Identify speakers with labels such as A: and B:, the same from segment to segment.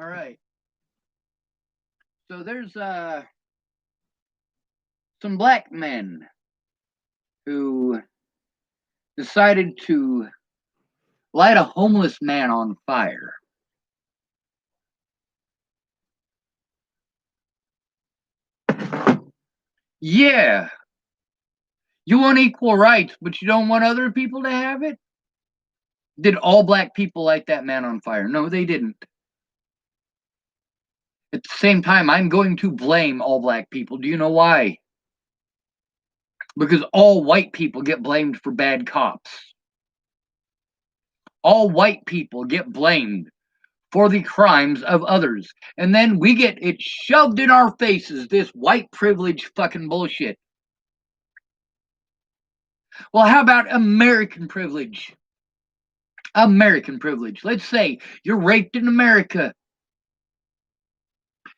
A: All right. So there's some black men who decided to light a homeless man on fire. Yeah, you want equal rights, but you don't want other people to have it? Did all black people light that man on fire? No, they didn't. At the same time, I'm going to blame all black people. Do you know why? Because all white people get blamed for bad cops. All white people get blamed for the crimes of others. And then we get it shoved in our faces, this white privilege fucking bullshit. Well, how about American privilege? American privilege. Let's say you're raped in America.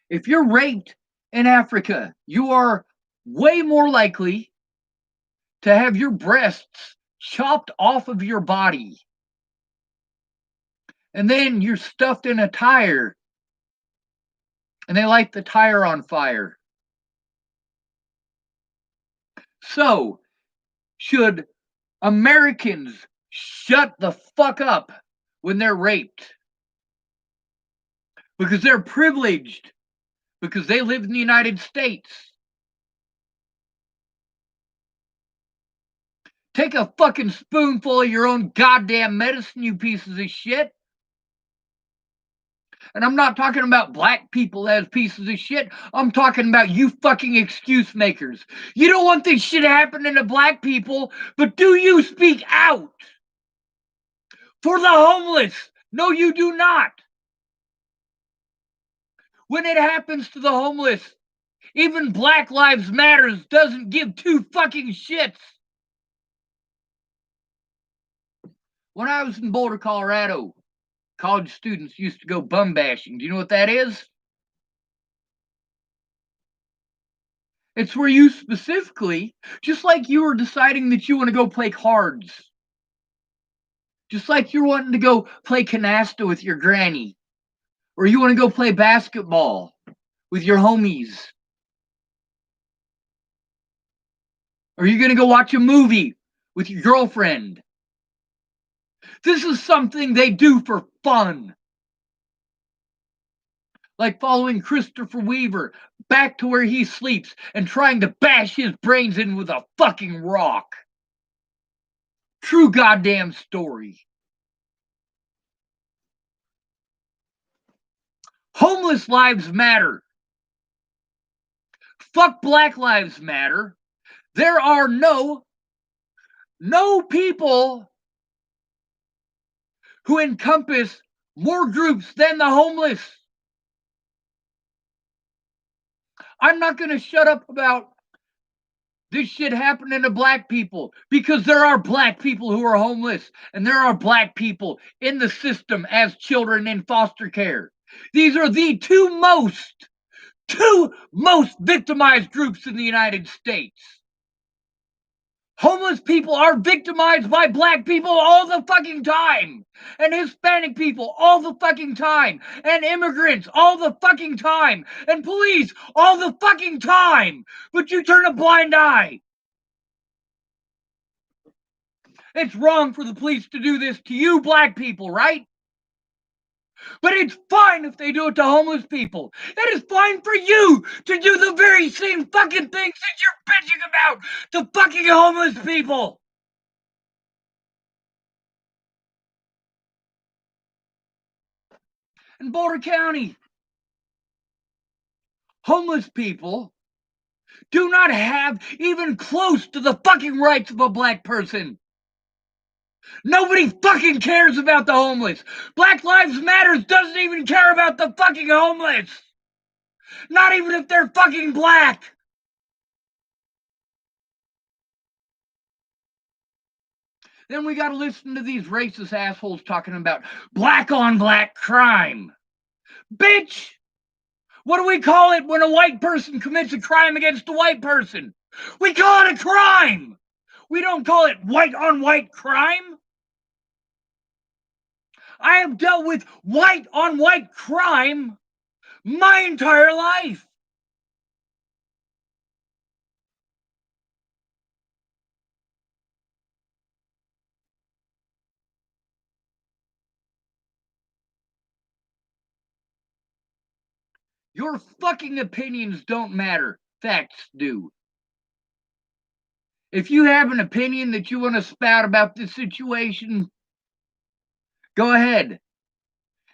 A: If you're raped in Africa, you are way more likely to have your breasts chopped off of your body. And then you're stuffed in a tire and they light the tire on fire. So, should Americans shut the fuck up when they're raped? Because they're privileged, because they live in the United States. Take a fucking spoonful of your own goddamn medicine, you pieces of shit. And I'm not talking about black people as pieces of shit. I'm talking about you fucking excuse makers. You don't want this shit happening to black people, but do you speak out for the homeless? No, you do not. When it happens to the homeless, even Black Lives Matters doesn't give two fucking shits. When I was in Boulder, Colorado, college students used to go bum bashing. Do you know what that is? It's where you specifically, just like you were deciding that you want to go play cards, just like you're wanting to go play canasta with your granny, or you want to go play basketball with your homies, or you're going to go watch a movie with your girlfriend. This is something they do for fun. Like following Christopher Weaver back to where he sleeps and trying to bash his brains in with a fucking rock. True goddamn story. Homeless lives matter. Fuck Black Lives Matter. There are no people who encompass more groups than the homeless. I'm not going to shut up about this shit happening to black people because there are black people who are homeless and there are black people in the system as children in foster care. These are the two most victimized groups in the United States. Homeless people are victimized by black people all the fucking time, and Hispanic people all the fucking time, and immigrants all the fucking time, and police all the fucking time, but you turn a blind eye. It's wrong for the police to do this to you black people, right? But it's fine if they do it to homeless people. It is fine for you to do the very same fucking things that you're bitching about to fucking homeless people. In Boulder County, homeless people do not have even close to the fucking rights of a black person. Nobody fucking cares about the homeless. Black Lives Matter doesn't even care about the fucking homeless. Not even if they're fucking black. Then we gotta listen to these racist assholes talking about black on black crime. Bitch! What do we call it when a white person commits a crime against a white person? We call it a crime! We don't call it white on white crime. I have dealt with white on white crime my entire life. Your fucking opinions don't matter. Facts do. If you have an opinion that you want to spout about this situation, go ahead.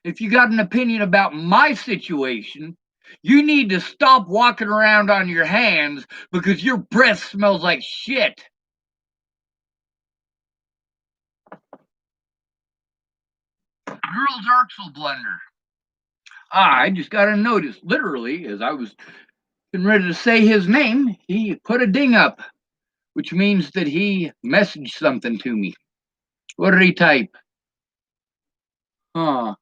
A: If you got an opinion about my situation, you need to stop walking around on your hands because your breath smells like shit. Girl's arxleblunder. I just got a notice, literally, as I was getting ready to say his name, he put a ding up, which means that he messaged something to me. What did he type? Huh.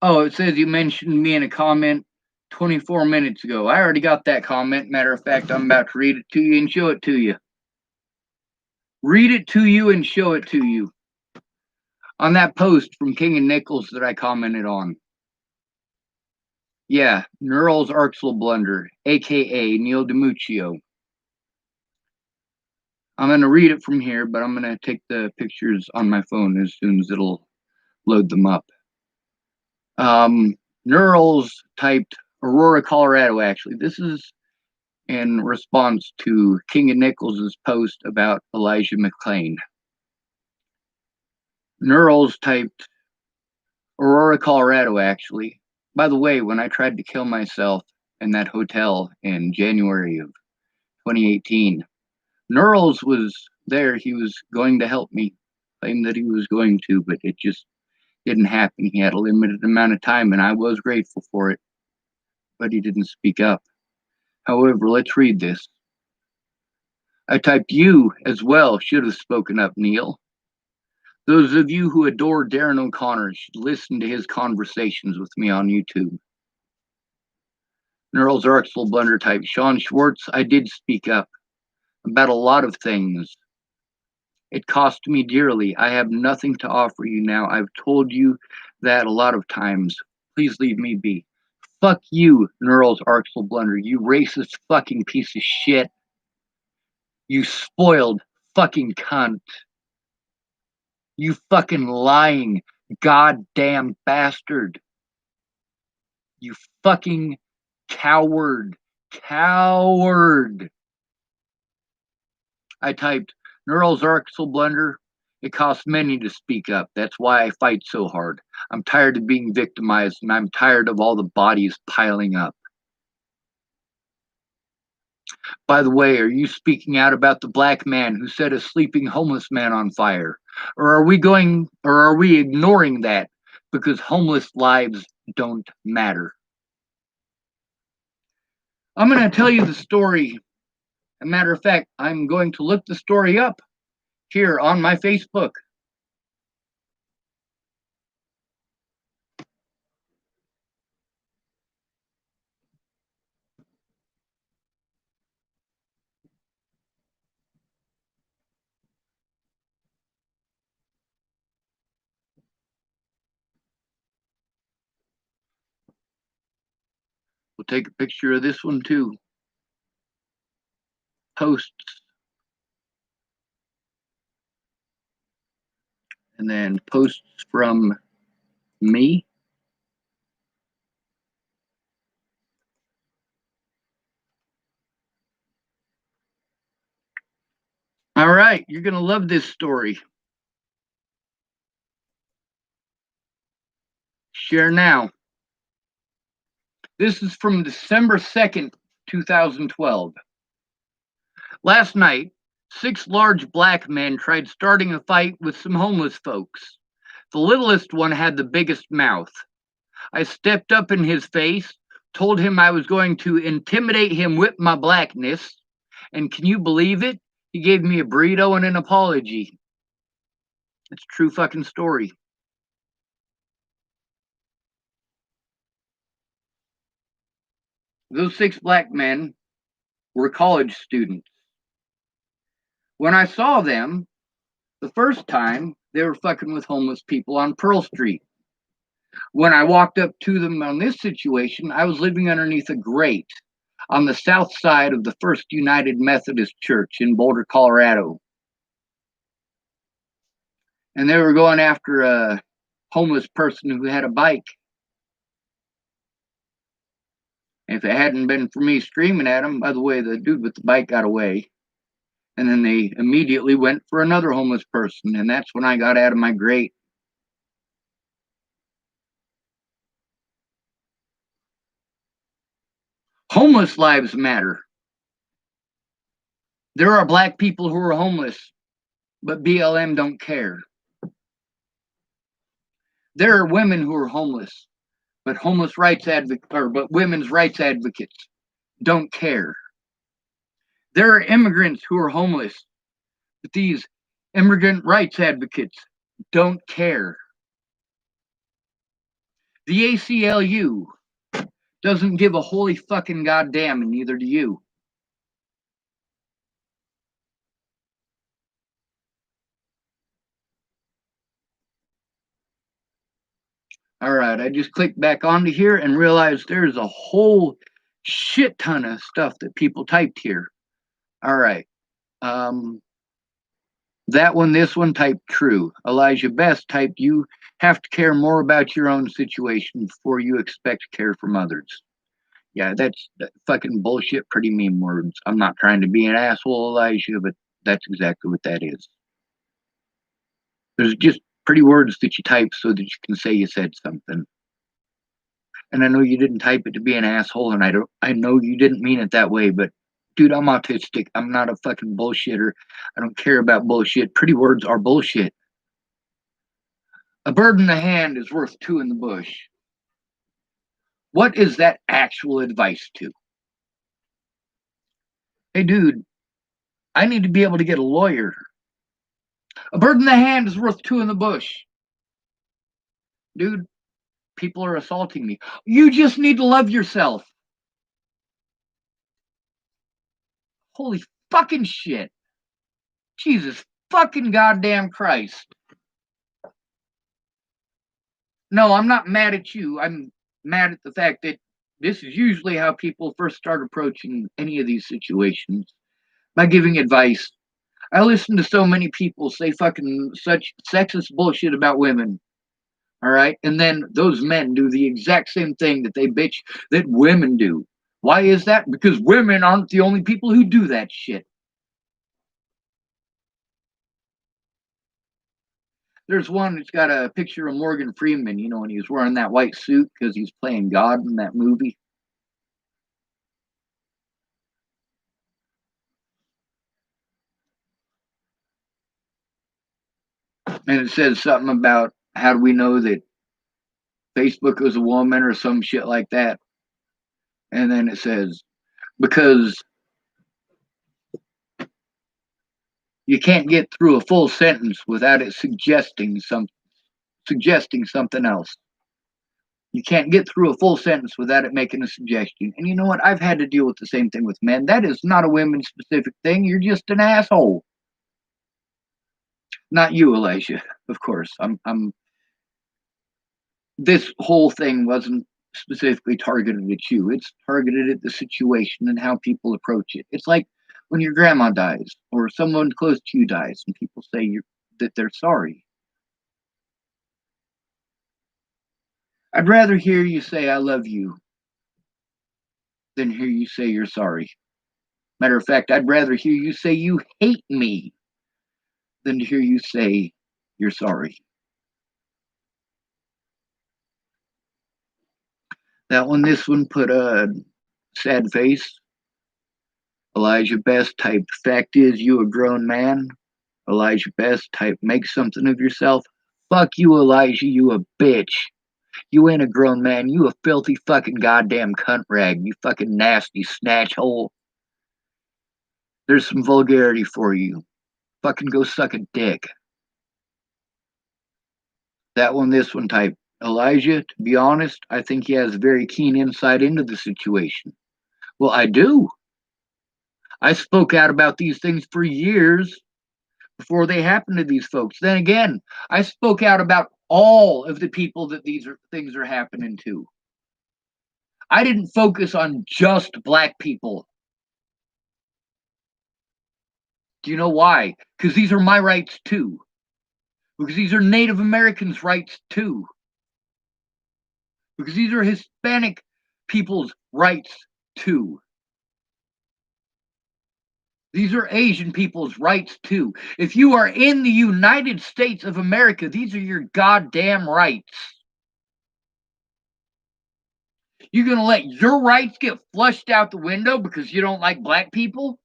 A: Oh, it says you mentioned me in a comment 24 minutes ago. I already got that comment. Matter of fact, I'm about to read it to you and show it to you. Read it to you and show it to you on that post from King and Nichols that I commented on. Yeah, nerls arxleblunder, aka Neil dimuccio. I'm going to read it from here, but I'm going to take the pictures on my phone as soon as it'll load them up. Nerls typed Aurora, Colorado, actually. This is in response to King and Nichols' post about Elijah McClain. Nerls typed Aurora, Colorado, actually. By the way, when I tried to kill myself in that hotel in January of 2018, Nerls was there. He was going to help me, claimed that he was going to, but it just didn't happen. He had a limited amount of time, and I was grateful for it, but he didn't speak up. However, let's read this. I typed you as well should have spoken up, Neil. Those of you who adore Darren O'Connor should listen to his conversations with me on YouTube. Nerls arxleblunder type Sean Schwartz, I did speak up about a lot of things. It cost me dearly. I have nothing to offer you now. I've told you that a lot of times. Please leave me be. Fuck you, Nerls arxleblunder, you racist fucking piece of shit. You spoiled fucking cunt. You fucking lying goddamn bastard. You fucking coward. Coward. I typed Nerls arxleblunder. It costs many to speak up. That's why I fight so hard. I'm tired of being victimized, and I'm tired of all the bodies piling up. By the way, are you speaking out about the black man who set a sleeping homeless man on fire? Or are we ignoring that because homeless lives don't matter? I'm going to tell you the story. As a matter of fact, I'm going to look the story up here on my Facebook. We'll take a picture of this one too. Posts. And then posts from me. All right, you're going to love this story. Share now. This is from December 2nd, 2012. Last night, 6 large black men tried starting a fight with some homeless folks. The littlest one had the biggest mouth. I stepped up in his face, told him I was going to intimidate him with my blackness, and can you believe it? He gave me a burrito and an apology. It's a true fucking story. Those 6 black men were college students. When I saw them the first time, they were fucking with homeless people on Pearl Street. When I walked up to them on this situation, I was living underneath a grate on the south side of the First United Methodist Church in Boulder, Colorado. And they were going after a homeless person who had a bike. If it hadn't been for me screaming at him, by the way, the dude with the bike got away. And then they immediately went for another homeless person. And that's when I got out of my grate. Homeless lives matter. There are black people who are homeless, but BLM don't care. There are women who are homeless, but women's rights advocates don't care. There are immigrants who are homeless, but these immigrant rights advocates don't care. The ACLU doesn't give a holy fucking goddamn, and neither do you. All right, I just clicked back onto here and realized there's a whole shit ton of stuff that people typed here. All right. That one, this one, typed true. Elijah Best typed, you have to care more about your own situation before you expect care from others. Yeah, that's fucking bullshit, pretty mean words. I'm not trying to be an asshole, Elijah, but that's exactly what that is. There's just pretty words that you type so that you can say you said something. And I know you didn't type it to be an asshole, and I know you didn't mean it that way, but dude, I'm autistic. I'm not a fucking bullshitter. I don't care about bullshit. Pretty words are bullshit. A bird in the hand is worth two in the bush. What is that actual advice to? Hey, dude, I need to be able to get a lawyer. A bird in the hand is worth two in the bush. Dude, people are assaulting me. You just need to love yourself. Holy fucking shit. Jesus fucking goddamn Christ. No, I'm not mad at you. I'm mad at the fact that this is usually how people first start approaching any of these situations, by giving advice. I listen to so many people say fucking such sexist bullshit about women. All right. And then those men do the exact same thing that they bitch that women do. Why is that? Because women aren't the only people who do that shit. There's one that's got a picture of Morgan Freeman, you know, and he's wearing that white suit because he's playing God in that movie. And it says something about how do we know that Facebook was a woman or some shit like that. And then it says, because you can't get through a full sentence without it suggesting something else. You can't get through a full sentence without it making a suggestion. And you know what? I've had to deal with the same thing with men. That is not a women specific thing. You're just an asshole. Not you, Elijah, of course. This whole thing wasn't specifically targeted at you. It's targeted at the situation and how people approach it. It's like when your grandma dies or someone close to you dies and people say that they're sorry. I'd rather hear you say I love you than hear you say you're sorry. Matter of fact, I'd rather hear you say you hate me than to hear you say you're sorry. That one, this one put a sad face. Elijah Best type, fact is you a grown man. Elijah Best type, make something of yourself. Fuck you, Elijah, you a bitch. You ain't a grown man. You a filthy fucking goddamn cunt rag. You fucking nasty snatch hole. There's some vulgarity for you. Fucking go suck a dick. That one, this one type. Elijah, to be honest, I think he has very keen insight into the situation. Well, I do. I spoke out about these things for years before they happen to these folks. Then again, I spoke out about all of the people that things are happening to. I didn't focus on just black people. Do you know why? Because these are my rights too. Because these are Native Americans' rights too. Because these are Hispanic people's rights too. These are Asian people's rights too. If you are in the United States of America, these are your goddamn rights. You're going to let your rights get flushed out the window because you don't like black people?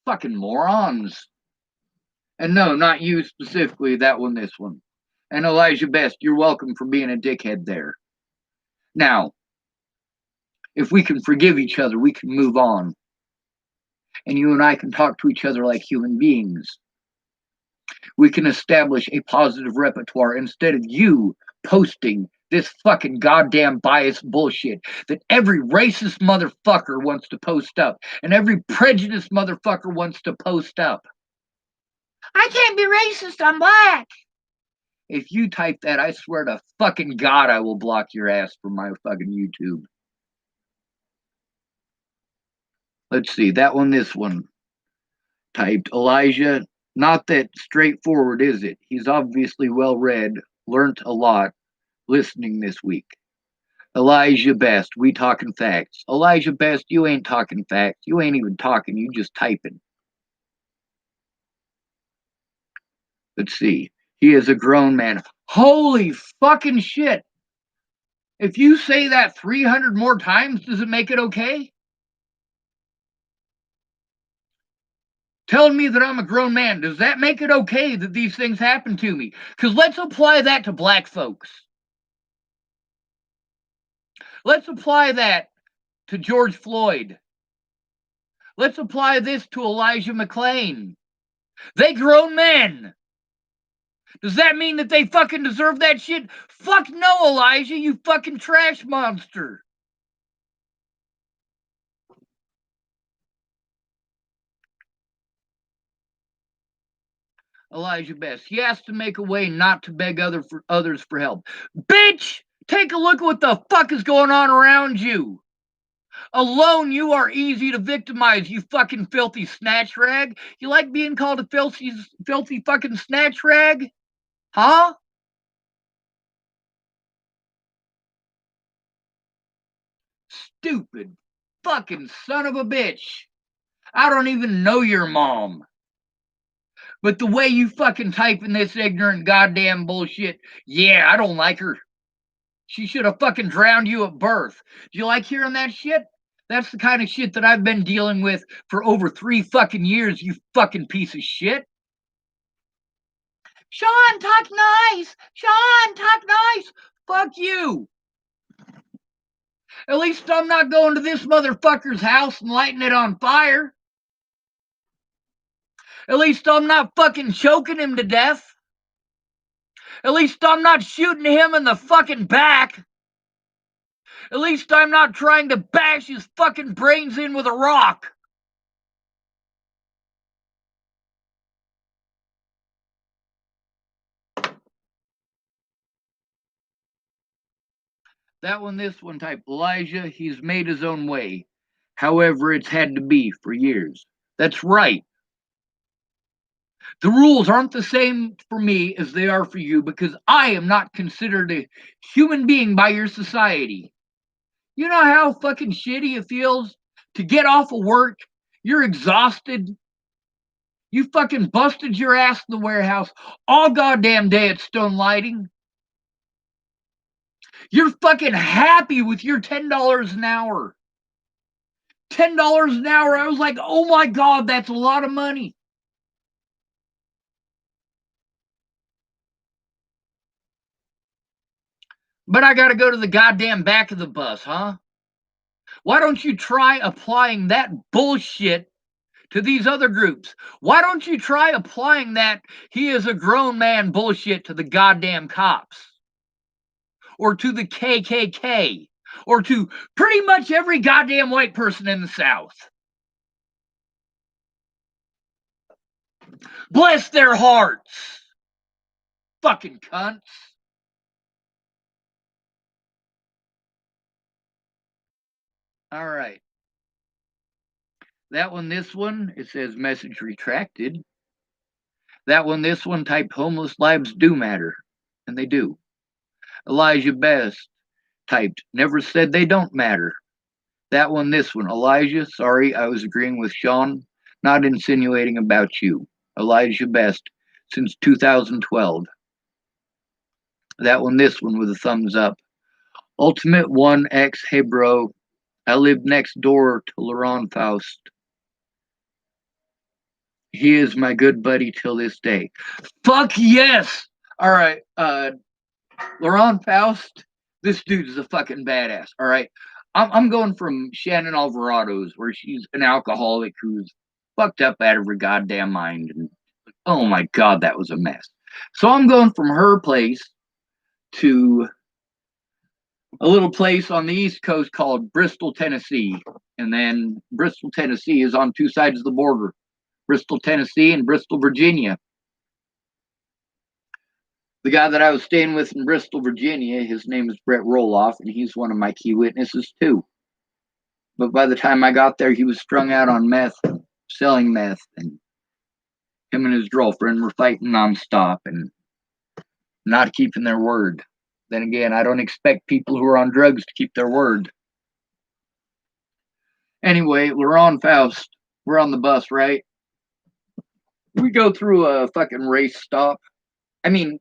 A: Fucking morons. And no, not you specifically, that one, this one. And Elijah Best, you're welcome for being a dickhead there. Now, if we can forgive each other, we can move on. And you and I can talk to each other like human beings. We can establish a positive repertoire instead of you posting this fucking goddamn biased bullshit that every racist motherfucker wants to post up and every prejudiced motherfucker wants to post up. I can't be racist, I'm black. If you type that, I swear to fucking God I will block your ass from my fucking YouTube. Let's see, that one, this one. Typed Elijah. Not that straightforward, is it? He's obviously well read, learnt a lot listening this week. Elijah Best, we talking facts. Elijah Best, you ain't talking facts. You ain't even talking, you just typing. Let's see. He is a grown man. Holy fucking shit. If you say that 300 more times, does it make it okay? Telling me that I'm a grown man, does that make it okay that these things happen to me? Because let's apply that to black folks. Let's apply that to George Floyd. Let's apply this to Elijah McClain. They grown men. Does that mean that they fucking deserve that shit? Fuck no, Elijah, you fucking trash monster. Elijah Best, he has to make a way not to beg others for help. Bitch, take a look at what the fuck is going on around you. Alone, you are easy to victimize, you fucking filthy snatch rag. You like being called a filthy fucking snatch rag? Huh? Stupid fucking son of a bitch. I don't even know your mom. But the way you fucking type in this ignorant goddamn bullshit, yeah, I don't like her. She should have fucking drowned you at birth. Do you like hearing that shit? That's the kind of shit that I've been dealing with for over 3 fucking years, you fucking piece of shit. Sean, talk nice. Sean, talk nice. Fuck you. At least I'm not going to this motherfucker's house and lighting it on fire. At least I'm not fucking choking him to death. At least I'm not shooting him in the fucking back. At least I'm not trying to bash his fucking brains in with a rock. That one, this one type Elijah, he's made his own way. However, it's had to be for years. That's right. The rules aren't the same for me as they are for you because I am not considered a human being by your society. You know how fucking shitty it feels to get off of work? You're exhausted. You fucking busted your ass in the warehouse all goddamn day at Stone Lighting. You're fucking happy with your $10 an hour. $10 an hour. I was like, oh my God, that's a lot of money. But I got to go to the goddamn back of the bus, huh? Why don't you try applying that bullshit to these other groups? Why don't you try applying that he is a grown man bullshit to the goddamn cops? Or to the KKK? Or to pretty much every goddamn white person in the South? Bless their hearts. Fucking cunts. All right. That one, this one, it says message retracted. That one, this one, typed homeless lives do matter. And they do. Elijah Best typed, never said they don't matter. That one, this one, Elijah, sorry, I was agreeing with Sean, not insinuating about you. Elijah Best, since 2012. That one, this one, with a thumbs up. Ultimate 1X, hey bro, I live next door to Laurent Faust. He is my good buddy till this day. Fuck yes! All right, Laurent Faust, this dude is a fucking badass. All right, I'm going from Shannon Alvarado's, where she's an alcoholic who's fucked up out of her goddamn mind, and oh my god, that was a mess. So I'm going from her place to a little place on the East Coast called Bristol, Tennessee, and then Bristol, Tennessee is on two sides of the border. Bristol, Tennessee, and Bristol, Virginia. The guy that I was staying with in Bristol, Virginia, his name is Brett Roloff, and he's one of my key witnesses too. But by the time I got there, he was strung out on meth, selling meth, and him and his girlfriend were fighting nonstop and not keeping their word. Then again, I don't expect people who are on drugs to keep their word. Anyway, Laurent Faust, we're on the bus, right? We go through a fucking race stop. I mean,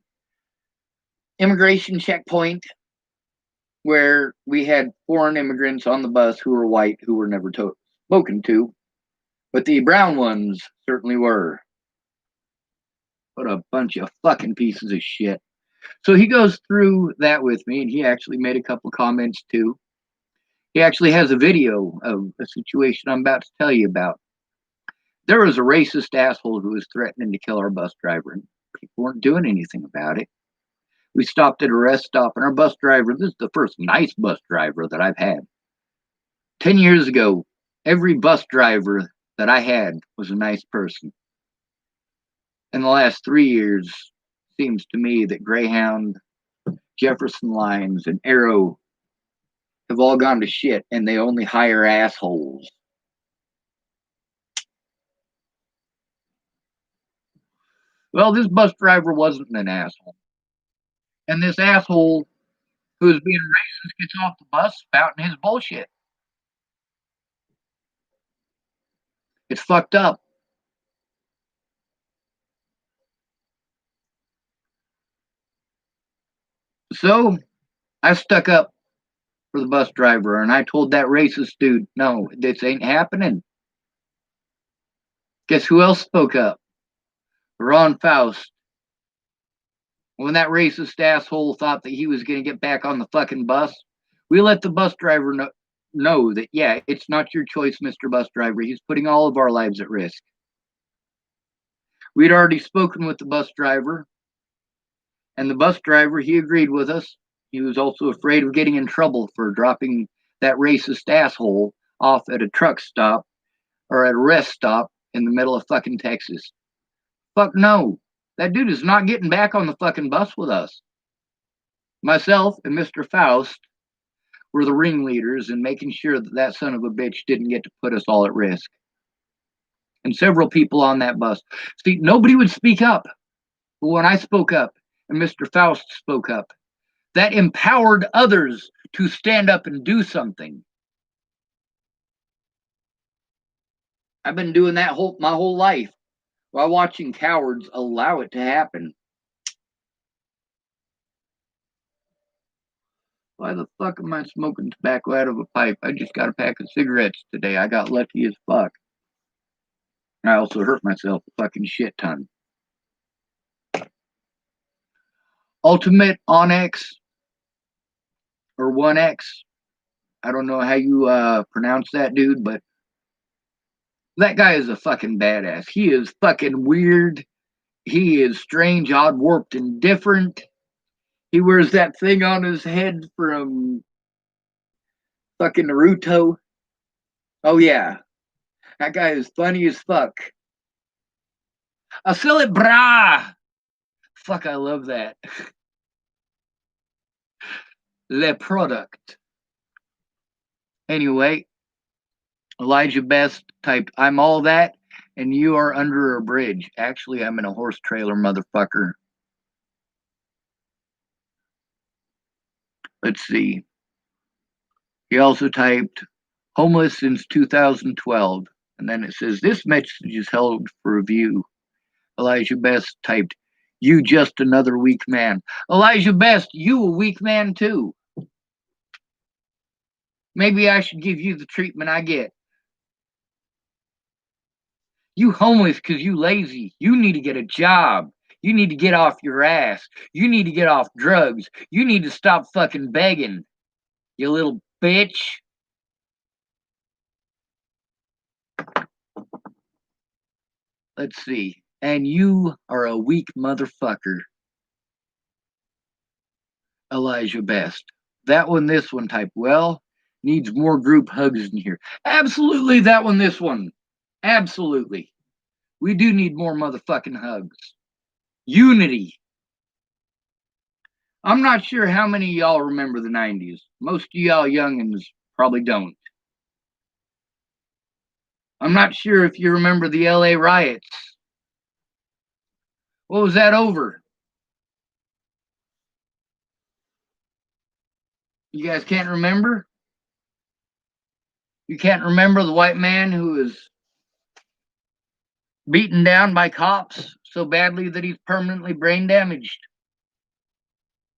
A: immigration checkpoint where we had foreign immigrants on the bus who were white who were never spoken to, but the brown ones certainly were. What a bunch of fucking pieces of shit. So he goes through that with me, and he actually made a couple comments too. He actually has a video of a situation I'm about to tell you about. There was a racist asshole who was threatening to kill our bus driver, and people weren't doing anything about it. We stopped at a rest stop, and our bus driver, this is the first nice bus driver that I've had. 10 years ago, every bus driver that I had was a nice person. In the last 3 years, seems to me that Greyhound, Jefferson Lines, and Arrow have all gone to shit, and they only hire assholes. Well, this bus driver wasn't an asshole. And this asshole who is being racist gets off the bus spouting his bullshit. It's fucked up. So I stuck up for the bus driver and I told that racist dude, no, this ain't happening. Guess who else spoke up? Ron Faust. When that racist asshole thought that he was going to get back on the fucking bus, we let the bus driver know that, yeah, it's not your choice, Mr. Bus Driver. He's putting all of our lives at risk. We'd already spoken with the bus driver, and the bus driver, he agreed with us. He was also afraid of getting in trouble for dropping that racist asshole off at a truck stop or at a rest stop in the middle of fucking Texas. Fuck no. That dude is not getting back on the fucking bus with us. Myself and Mr. Faust were the ringleaders in making sure that that son of a bitch didn't get to put us all at risk. And several people on that bus. See, nobody would speak up. But when I spoke up and Mr. Faust spoke up, that empowered others to stand up and do something. I've been doing that my whole life while watching cowards allow it to happen. Why the fuck am I smoking tobacco out of a pipe? I just got a pack of cigarettes today. I got lucky as fuck. I also hurt myself a fucking shit ton. Ultimate Onyx or 1X. I don't know how you pronounce that, dude, but that guy is a fucking badass. He is fucking weird. He is strange, odd, warped, and different. He wears that thing on his head from fucking Naruto. Oh, yeah. That guy is funny as fuck. Arxleblunder. Fuck, I love that. Le product. Anyway, Elijah Best typed, I'm all that, and you are under a bridge. Actually, I'm in a horse trailer, motherfucker. Let's see. He also typed, homeless since 2012. And then it says, this message is held for review. Elijah Best typed, you just another weak man. Elijah Best, you a weak man too. Maybe I should give you the treatment I get. You homeless because you lazy. You need to get a job. You need to get off your ass. You need to get off drugs. You need to stop fucking begging. You little bitch. Let's see. And you are a weak motherfucker. Elijah Best. That one, this one type. Well, needs more group hugs in here. Absolutely, that one, this one. Absolutely. We do need more motherfucking hugs. Unity. I'm not sure how many of y'all remember the 90s. Most of y'all youngins probably don't. I'm not sure if you remember the LA riots. What was that over? You guys can't remember? You can't remember the white man who was beaten down by cops so badly that he's permanently brain damaged?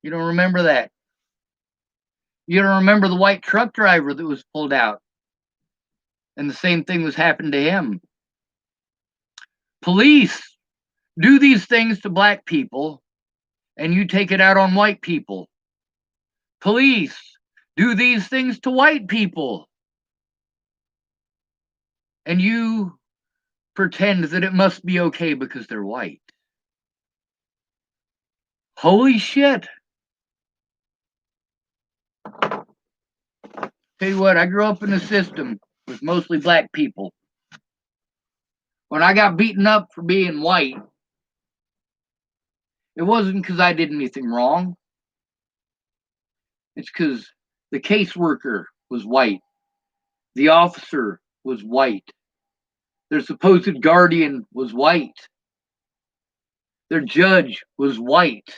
A: You don't remember that? You don't remember the white truck driver that was pulled out and the same thing was happened to him? Police do these things to black people and you take it out on white people. Police do these things to white people and you pretend that it must be okay because they're white. Holy shit. Tell you what, I grew up in a system with mostly black people. When I got beaten up for being white, it wasn't because I did anything wrong. It's because the caseworker was white. The officer was white. Their supposed guardian was white. Their judge was white.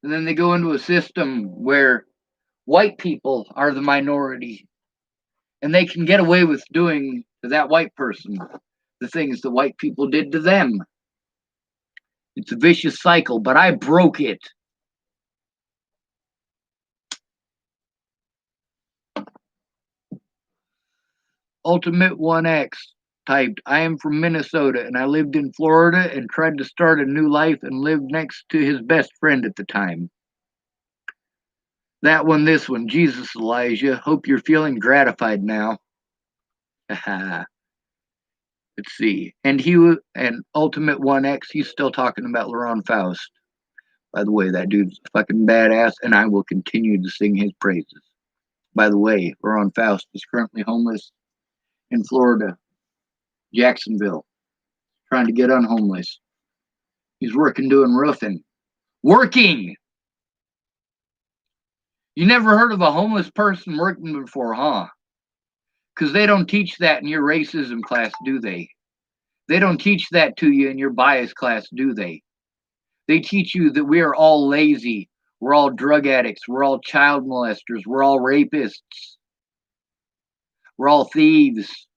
A: And then they go into a system where white people are the minority and they can get away with doing to that white person the things the white people did to them. It's a vicious cycle, but I broke it. Ultimate 1X typed, I am from Minnesota and I lived in Florida and tried to start a new life and lived next to his best friend at the time. That one, this one, Jesus Elijah, hope you're feeling gratified now. Let's see. And Ultimate 1X, he's still talking about Laurent Faust. By the way, that dude's fucking badass and I will continue to sing his praises. By the way, Laurent Faust is currently homeless in Florida, Jacksonville, trying to get unhomeless. He's working doing roofing. Working! You never heard of a homeless person working before, huh? Because they don't teach that in your racism class, do they? They don't teach that to you in your bias class, do they? They teach you that we are all lazy. We're all drug addicts. We're all child molesters. We're all rapists. We're all thieves.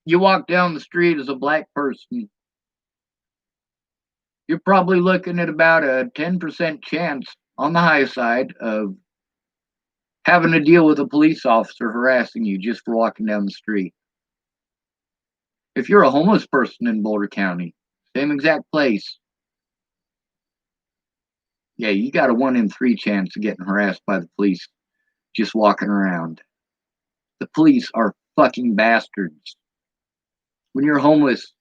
A: You walk down the street as a black person, you're probably looking at about a 10% chance on the high side of having to deal with a police officer harassing you just for walking down the street. If you're a homeless person in Boulder County, same exact place, yeah, you got a 1 in 3 chance of getting harassed by the police just walking around. The police are fucking bastards. When you're homeless,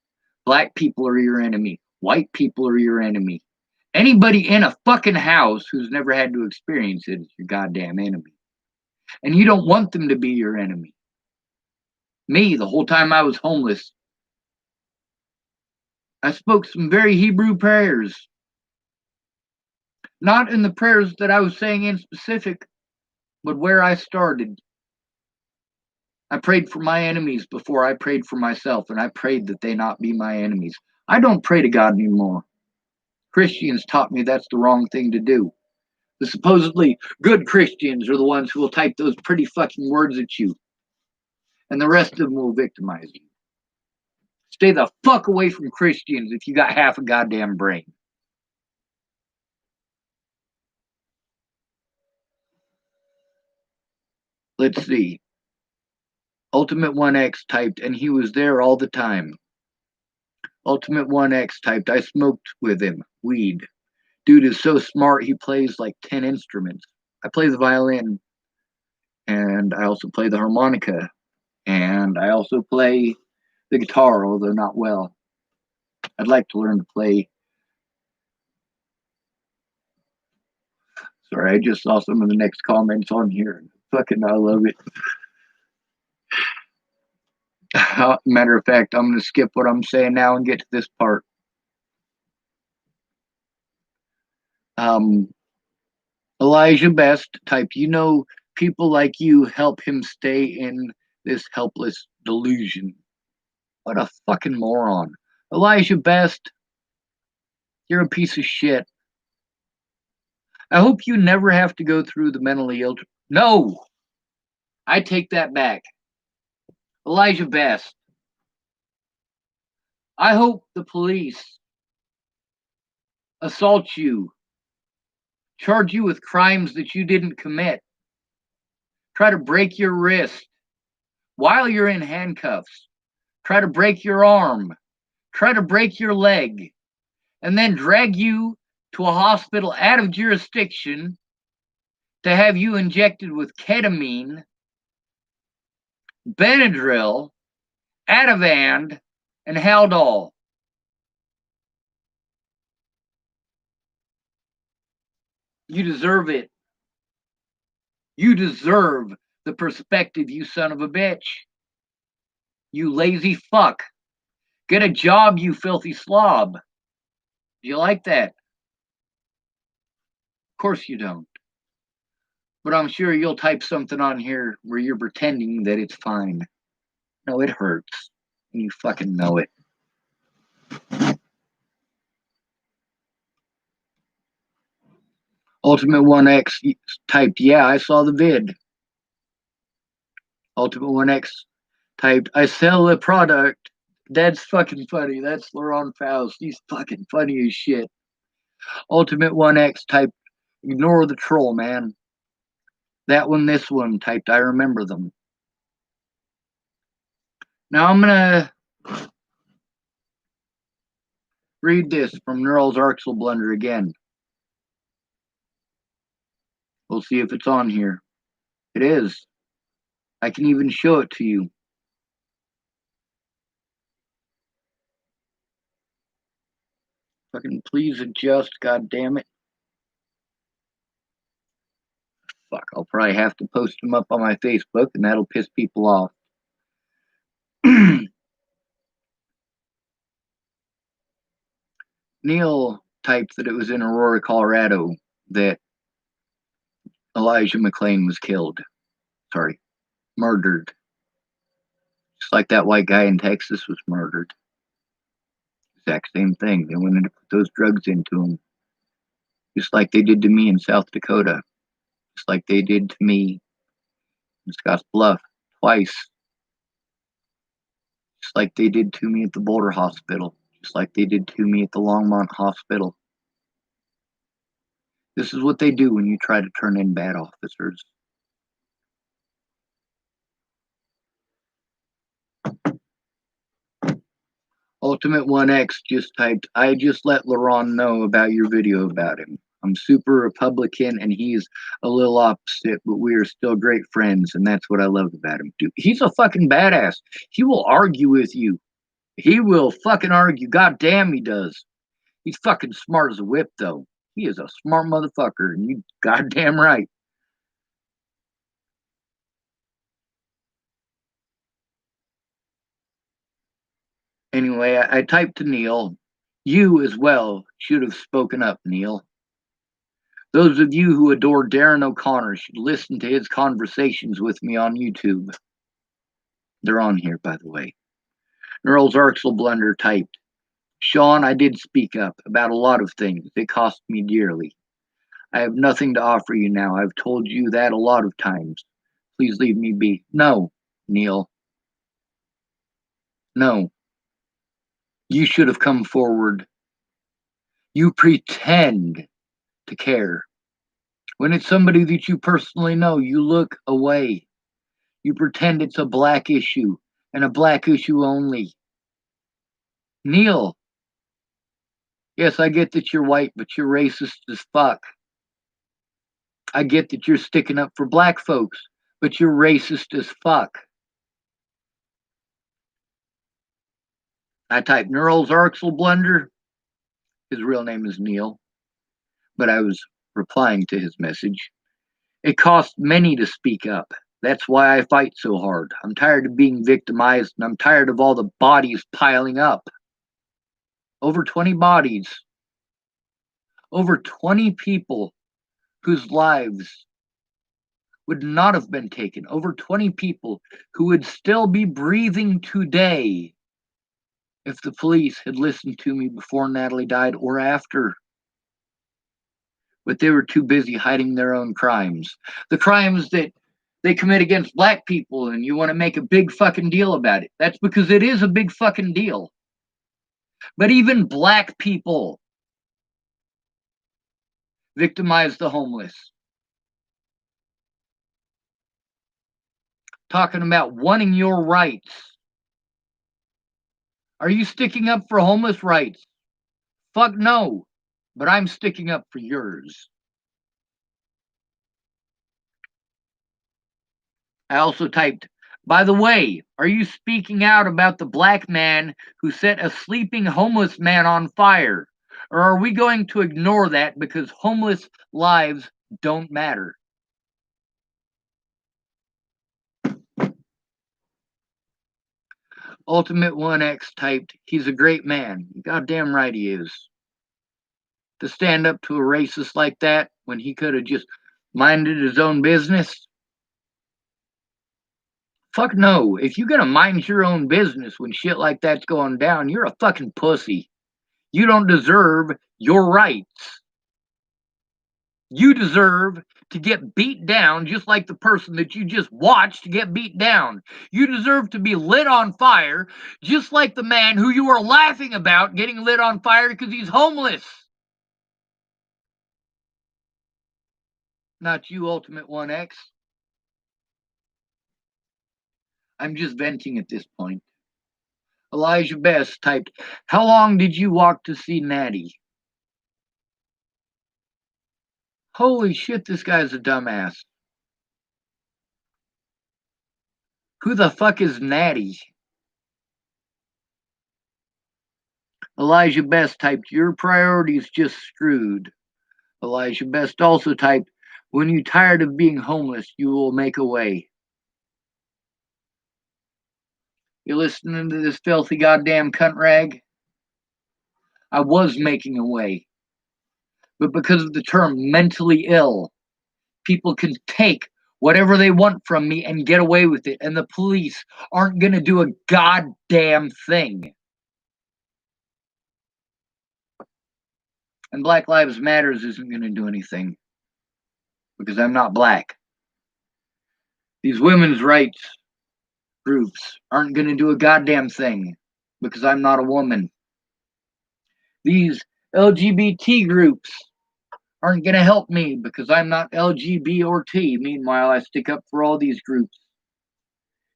A: black people are your enemy. White people are your enemy. Anybody in a fucking house who's never had to experience it is your goddamn enemy. And you don't want them to be your enemy. Me, the whole time I was homeless, I spoke some very Hebrew prayers. Not in the prayers that I was saying in specific, but where I started. I prayed for my enemies before I prayed for myself, and I prayed that they not be my enemies. I don't pray to God anymore. Christians taught me that's the wrong thing to do. The supposedly good Christians are the ones who will type those pretty fucking words at you, and the rest of them will victimize you. Stay the fuck away from Christians if you got half a goddamn brain. Let's see. Ultimate 1X typed, and he was there all the time. Ultimate 1X typed, I smoked with him. Weed. Dude is so smart, he plays like 10 instruments. I play the violin, and I also play the harmonica, and I also play the guitar, although not well. I'd like to learn to play. Sorry, I just saw some of the next comments on here. Fucking, I love it. Matter of fact, I'm going to skip what I'm saying now and get to this part. Elijah Best type, you know, people like you help him stay in this helpless delusion. What a fucking moron. Elijah Best, you're a piece of shit. I hope you never have to go through the mentally ill. No, I take that back. Elijah Best, I hope the police assault you, charge you with crimes that you didn't commit, try to break your wrist while you're in handcuffs, try to break your arm, try to break your leg, and then drag you to a hospital out of jurisdiction to have you injected with ketamine, Benadryl, Ativan, and Haldol. You deserve it. You deserve the perspective, you son of a bitch. You lazy fuck. Get a job, you filthy slob. Do you like that? Of course you don't. But I'm sure you'll type something on here where you're pretending that it's fine. No, it hurts. And you fucking know it. Ultimate 1X typed, yeah, I saw the vid. Ultimate 1X typed, I sell a product. That's fucking funny. That's Laurent Faust. He's fucking funny as shit. Ultimate 1X typed, ignore the troll, man. That one, this one typed, I remember them. Now I'm going to read this from nerls arxleblunder again. We'll see if it's on here. It is. I can even show it to you. Fucking please adjust, god damn it. Fuck, I'll probably have to post them up on my Facebook, and that'll piss people off. Neil typed that it was in Aurora, Colorado that Elijah McClain was killed. Sorry, murdered. Just like that white guy in Texas was murdered. Exact same thing. They went in to put those drugs into him. Just like they did to me in South Dakota. Just like they did to me in Scotts Bluff twice. Just like they did to me at the Boulder Hospital. Just like they did to me at the Longmont Hospital. This is what they do when you try to turn in bad officers. Ultimate 1X just typed, I just let Laurent know about your video about him. I'm super Republican and he's a little opposite, but we are still great friends, and that's what I love about him. Dude, he's a fucking badass. He will argue with you. He will fucking argue. God damn, he does. He's fucking smart as a whip, though. He is a smart motherfucker, and you goddamn right. Anyway, I typed to Neil. You as well should have spoken up, Neil. Those of you who adore Darren O'Connor should listen to his conversations with me on YouTube. They're on here, by the way. Nerls arxleblunder typed, Sean, I did speak up about a lot of things. It cost me dearly. I have nothing to offer you now. I've told you that a lot of times. Please leave me be. No, Neil. No. You should have come forward. You pretend to care. When it's somebody that you personally know, you look away. You pretend it's a black issue, and a black issue only. Neil, yes, I get that you're white, but you're racist as fuck. I get that you're sticking up for black folks, but you're racist as fuck. I typed Nerls arxleblunder. His real name is Neil, but I was replying to his message. It costs many to speak up. That's why I fight so hard. I'm tired of being victimized, and I'm tired of all the bodies piling up. Over 20 bodies. Over 20 people whose lives would not have been taken. Over 20 people who would still be breathing today if the police had listened to me before Natalie died or after. But they were too busy hiding their own crimes. The crimes that they commit against black people, and you want to make a big fucking deal about it. That's because it is a big fucking deal. But even black people victimize the homeless. Talking about wanting your rights. Are you sticking up for homeless rights? Fuck no. But I'm sticking up for yours. I also typed, by the way, are you speaking out about the black man who set a sleeping homeless man on fire? Or are we going to ignore that because homeless lives don't matter? Ultimate 1X typed, he's a great man. Goddamn right he is. To stand up to a racist like that when he could have just minded his own business? Fuck no. If you're gonna mind your own business when shit like that's going down, you're a fucking pussy. You don't deserve your rights. You deserve to get beat down just like the person that you just watched get beat down. You deserve to be lit on fire just like the man who you are laughing about getting lit on fire because he's homeless. Not you, Ultimate 1X. I'm just venting at this point. Elijah Best typed, how long did you walk to see Natty? Holy shit, this guy's a dumbass. Who the fuck is Natty? Elijah Best typed, your priorities just screwed. Elijah Best also typed, when you're tired of being homeless, you will make a way. You listening to this filthy goddamn cunt rag? I was making a way. But because of the term mentally ill, people can take whatever they want from me and get away with it, and the police aren't going to do a goddamn thing. And Black Lives Matters isn't going to do anything because I'm not black. These women's rights groups aren't going to do a goddamn thing because I'm not a woman. These LGBT groups aren't going to help me because I'm not LGB or T. Meanwhile, I stick up for all these groups.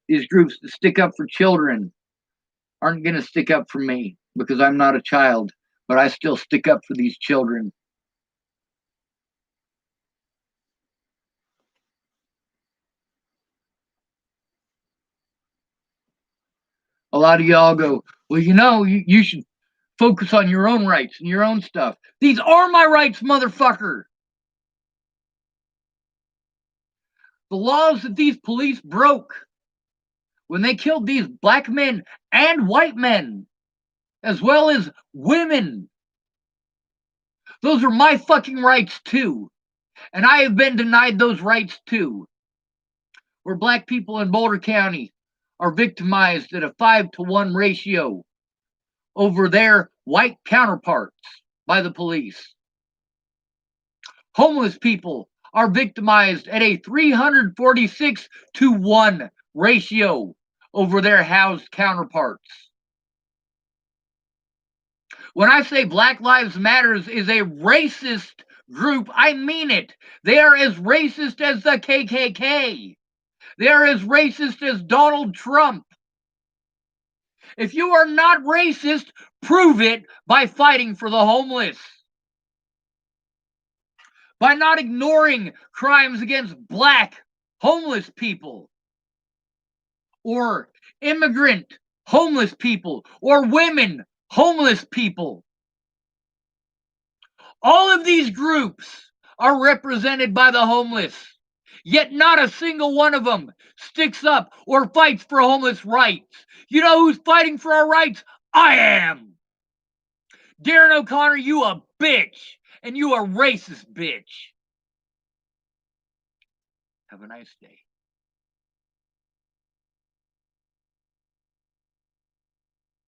A: These groups that stick up for children aren't going to stick up for me because I'm not a child, but I still stick up for these children. A lot of y'all go, well, you should focus on your own rights and your own stuff. These are my rights, motherfucker. The laws that these police broke when they killed these black men and white men as well as women. Those are my fucking rights too. And I have been denied those rights too. Where black people in Boulder County are victimized at a 5-to-1 ratio over their white counterparts by the police. Homeless people are victimized at a 346-to-1 ratio over their housed counterparts. When I say Black Lives Matters is a racist group, I mean it. They are as racist as the KKK. They are as racist as Donald Trump. If you are not racist, prove it by fighting for the homeless. By not ignoring crimes against black homeless people, or immigrant homeless people, or women homeless people. All of these groups are represented by the homeless, yet not a single one of them sticks up or fights for homeless rights. You know who's fighting for our rights? I am. Darren O'Connor, you a bitch, and you a racist bitch. Have a nice day.